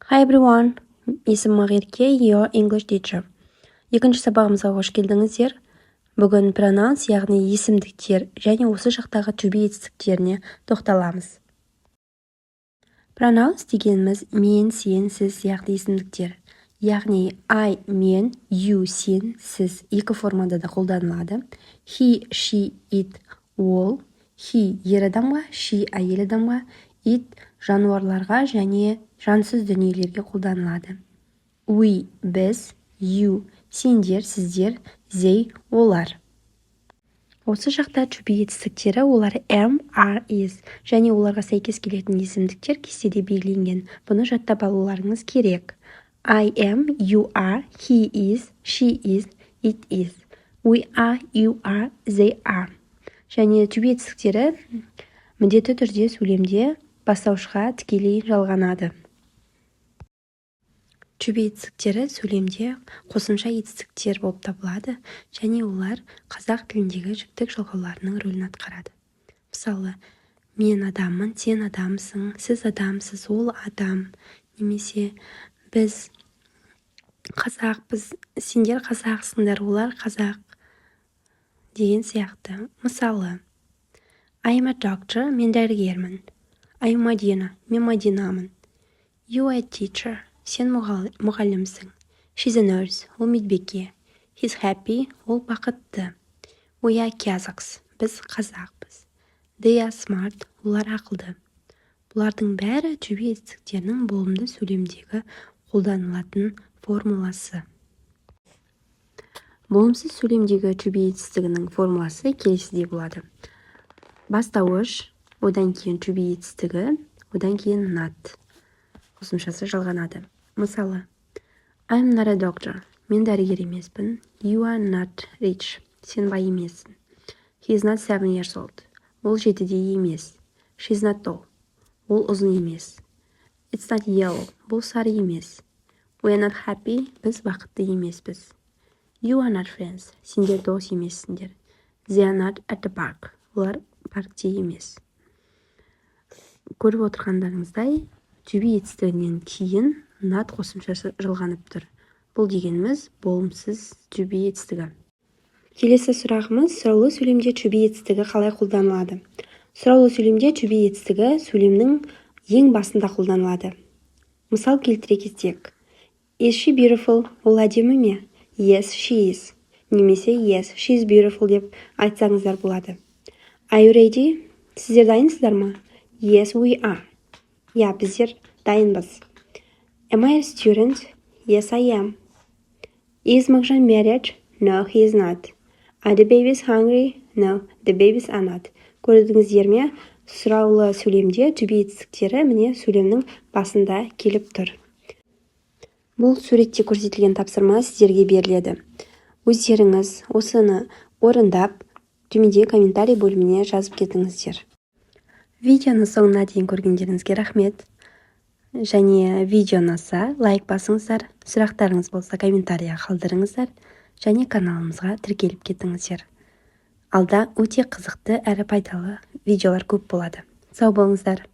Hi everyone, есімім Мағерке, your English teacher. Екінші сабағымызға қош келдіңіздер. Бүгін pronouns, яғни есімдіктер және осы жақтағы to be етістіктеріне тоқталамыз. Pronouns дегеніміз мен, сен, сіз яғни есімдіктер. Яғни I, мен, you, сен, сіз екі формада да қолданылады. He, she, it, ол. He ер адамға, she әйел адамға, it жануарларға және жансыз дүниелерге қолданылады. We біз, you сендер, сіздер, they олар. Осы жақта to be етістіктері олар am, are, is және оларға сәйкес келетін есімдіктер кестеде белгіленген. Бұны жаттап алуларыңыз керек. I am, you are, he is, she is, it is. We are, you are, they are. Және to be етістіктері міндетті түрде сөйлемде бастаушыға тікелей жалғанады. To be етістіктері сөйлемде қосымша етістіктер болып табылады және олар қазақ тіліндегі жіктік жалғауларының рөлін атқарады. Мысалы, мен адаммын, сен адамсың, сіз адамсыз, ол адам, немесе біз қазақпыз, сендер қазақсыңдар, олар қазақ деген сияқты. Мысалы, I am a doctor, мен дәрігермін. I am Madina, мен Мадинамын. You are a teacher, сен мұғалімсің. She's a nurse, ол медбике. He's happy, ол бақытты. We are Kazakhs, біз қазақпыз. They are smart, олар ақылды. Бұлардың бәрі to be етістіктерінің болымды сөйлемдегі қолданылатын формуласы. Болымсыз сөйлемдегі to be етістігінің формуласы келесідей болады. Бастауыш, одан кейін to be етістігі, одан кейін not. Қосымшасы жалғанады. Мысалы, I'm not a doctor. Мен дәрігер емеспін. You are not rich. Сен бай емессің. He is not 7 years old. Ол 7-де емес. She's not tall. Ол ұзын емес. It's not yellow. Бұл сары емес. We are not happy. Біз бақытты емеспіз. You are not friends. Сендер дос емессіңдер. They are not at the park. Олар паркте емес. Көріп отырғандарыңыздай, to be етістігінен кейін not қосымшасы жалғанып тұр. Бұл дегеніміз болымсыз to be етістігі. Келесі сұрағымыз, сұраулы сөйлемде to be етістігі қалай қолданылады? Сұраулы сөйлемде to be етістігі сөйлемнің ең басында қолданылады. Мысал келтіре кетсек. Is she beautiful? Ол әдемі ме? Yes, she is. Немесе yes, she is beautiful деп айтсаңыздар болады. Are you ready? Сіздер дайынсыздар ма? Yes, we are. Я, біздер дайынбыз. Am I a student? Yes, I am. Is Мағжан married? No, he is not. Are the babies hungry? No, the babies are not. Көрдіңіздер ме? Сұраулы сөйлемде to be етістіктері міне сөйлемнің басында келіп тұр. Бұл суретте көрсетілген тапсырма сіздерге беріледі. Өздеріңіз осыны орындап, төменде комментарий бөліміне жазып кетіңіздер. Видеоны соңына дейін көргендеріңізге рахмет. Және видео ұнаса, лайк басыңыздар, сұрақтарыңыз болса комментария қалдырыңыздар және каналымызға тіркеліп кетіңіздер. Алда өте қызықты әрі пайдалы видеолар көп болады. Сау болыңыздар.